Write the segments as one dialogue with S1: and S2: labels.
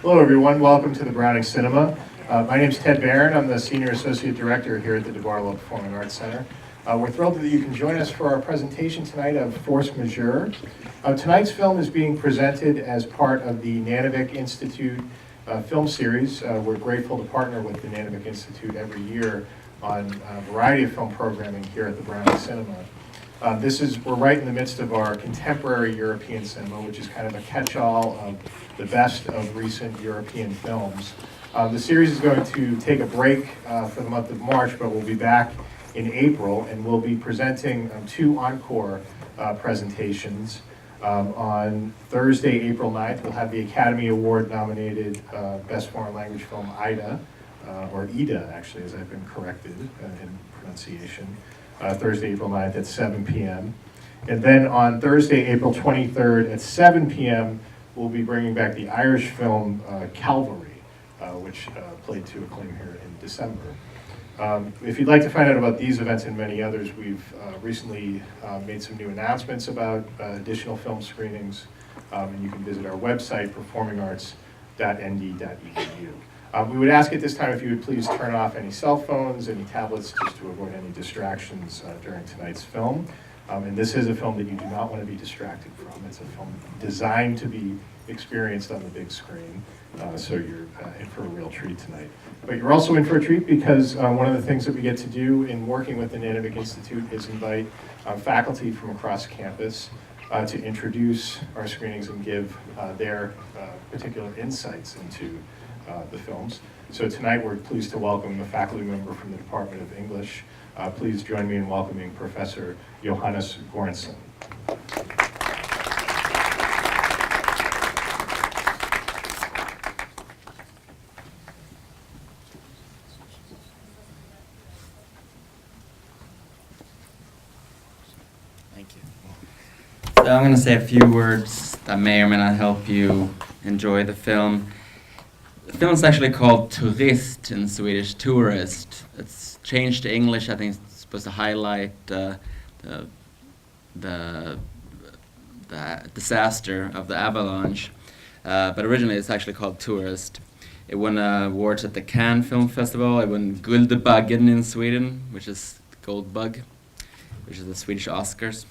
S1: Hello everyone, welcome to the Browning Cinema. My name is Ted Barron, I'm the Senior Associate Director here at the DeBarlow Performing Arts Center. We're thrilled that you can join us for our presentation tonight of Force Majeure. Tonight's film is being presented as part of the Nanovic Institute film series. We're grateful to partner with the Nanovic Institute every year on a variety of film programming here at the Browning Cinema. We're right in the midst of our contemporary European cinema, which is kind of a catch-all of the best of recent European films. The series is going to take a break for the month of March, but we'll be back in April, and we'll be presenting two encore presentations. On Thursday, April 9th, we'll have the Academy Award nominated Best Foreign Language Film Ida, or Ida actually, as I've been corrected in pronunciation. Thursday, April 9th at 7 p.m. And then on Thursday, April 23rd at 7 p.m., we'll be bringing back the Irish film Calvary, which played to acclaim here in December. If you'd like to find out about these events and many others, we've recently made some new announcements about additional film screenings, and you can visit our website, performingarts.nd.edu. We would ask at this time if you would please turn off any cell phones, any tablets, just to avoid any distractions during tonight's film. And this is a film that you do not want to be distracted from. It's a film designed to be experienced on the big screen, so you're in for a real treat tonight. But you're also in for a treat because one of the things that we get to do in working with the Nanovic Institute is invite faculty from across campus to introduce our screenings and give their particular insights into the films. So tonight we're pleased to welcome a faculty member from the Department of English. Please join me in welcoming Professor Johannes Göransson.
S2: Thank you. So I'm going to say a few words that may or may not help you enjoy the film. The film is actually called Turist in Swedish, tourist. It's changed to English. I think it's supposed to highlight the disaster of the avalanche. But originally it's actually called Tourist. It won awards at the Cannes Film Festival. It won Guldbaggen in Sweden, which is Gold Bug, which is the Swedish Oscars.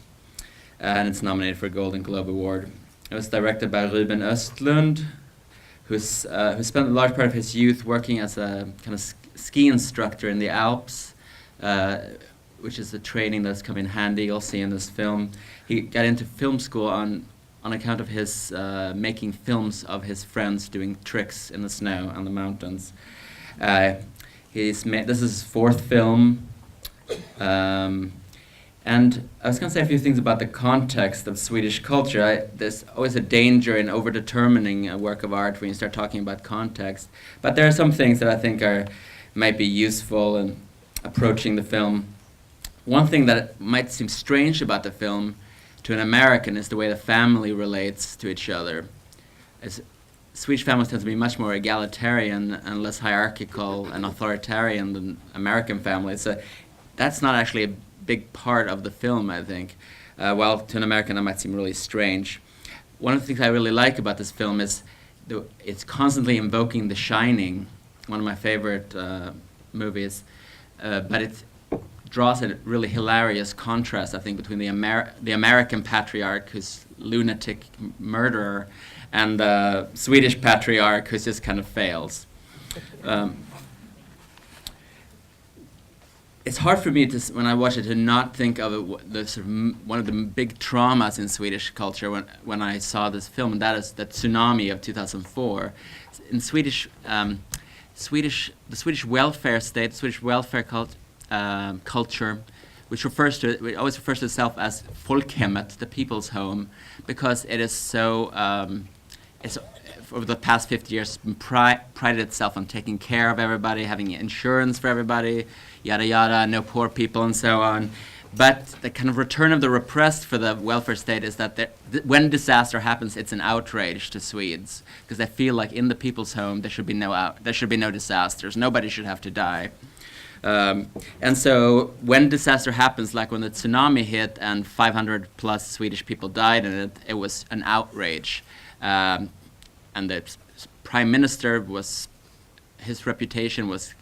S2: And it's nominated for a Golden Globe Award. It was directed by Ruben Östlund, who spent a large part of his youth working as a kind of ski instructor in the Alps, which is a training that's come in handy, you'll see in this film. He got into film school on account of his making films of his friends doing tricks in the snow on the mountains. This is his fourth film. And I was going to say a few things about the context of Swedish culture. There's always a danger in over-determining a work of art when you start talking about context. But there are some things that I think might be useful in approaching the film. One thing that might seem strange about the film to an American is the way the family relates to each other. Swedish families tend to be much more egalitarian and less hierarchical and authoritarian than American families. So that's not actually a big part of the film, I think. While to an American that might seem really strange. One of the things I really like about this film is it's constantly invoking The Shining, one of my favorite movies, but it draws a really hilarious contrast, I think, between the American patriarch, who's lunatic murderer, and the Swedish patriarch, who just kind of fails. It's hard for me when I watch it to not think of it, one of the big traumas in Swedish culture when I saw this film, and that is the tsunami of 2004. In the Swedish welfare state, Swedish welfare culture, which always refers to itself as folkhemmet, the people's home, because it is so. It's over the past 50 years prided itself on taking care of everybody, having insurance for everybody, yada yada, no poor people and so on. But the kind of return of the repressed for the welfare state is that when disaster happens, it's an outrage to Swedes, because they feel like in the people's home there should be no disasters. Nobody should have to die. And so when disaster happens, like when the tsunami hit and 500 plus Swedish people died in it, it was an outrage. And the prime minister his reputation was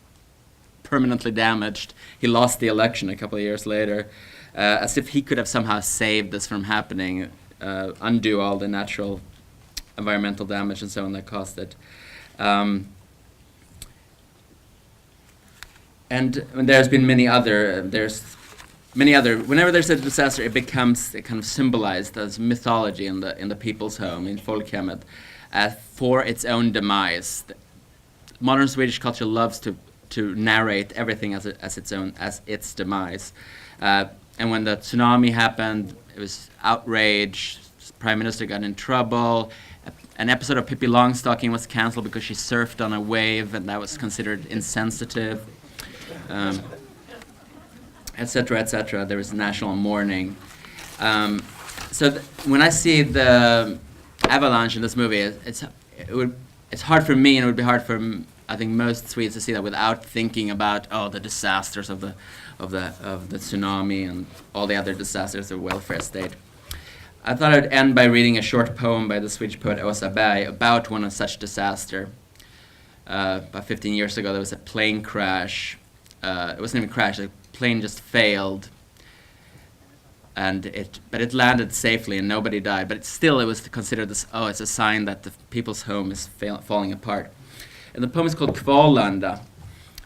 S2: permanently damaged. He lost the election a couple of years later, as if he could have somehow saved this from happening, undo all the natural environmental damage and so on that caused it. And there's been many other, whenever there's a disaster, it becomes kind of symbolized as mythology in the people's home, in folkhemmet, for its own demise. Modern Swedish culture loves to narrate everything as its demise. And when the tsunami happened, it was outrage. The Prime Minister got in trouble. An episode of Pippi Longstocking was cancelled because she surfed on a wave, and that was considered insensitive. Etc., etc. There was national mourning. When I see the avalanche in this movie, it's hard for me, and it would be hard for I think most Swedes to see that without thinking about the disasters of the tsunami and all the other disasters of the welfare state. I thought I'd end by reading a short poem by the Swedish poet Åsa Berg about one of such disaster. About 15 years ago, there was a plane crash. It wasn't even a crash. The plane just failed, but it landed safely and nobody died. But it was considered this. It's a sign that the people's home is falling apart. And the poem is called Kvarlanda,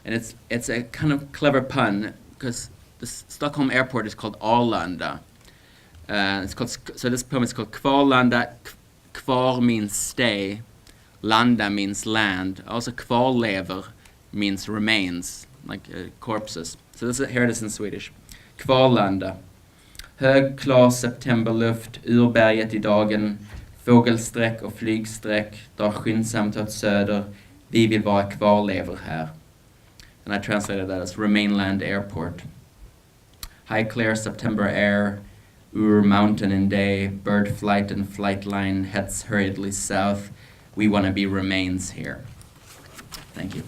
S2: and it's a kind of clever pun because the Stockholm airport is called Arlanda. So this poem is called Kvarlanda. Kvar means stay, landa means land. Also kvarlever means remains, like corpses. So here it is in Swedish. Kvarlanda. Hög klar septemberluft ur berget I dagen. Fågelsträck och flygsträck drar skyndsamt åt söder. Vi vill vara kvarlever här. And I translated that as Remainland Airport. High clear September air, Ur mountain in day, bird flight and flight line heads hurriedly south. We want to be remains here. Thank you.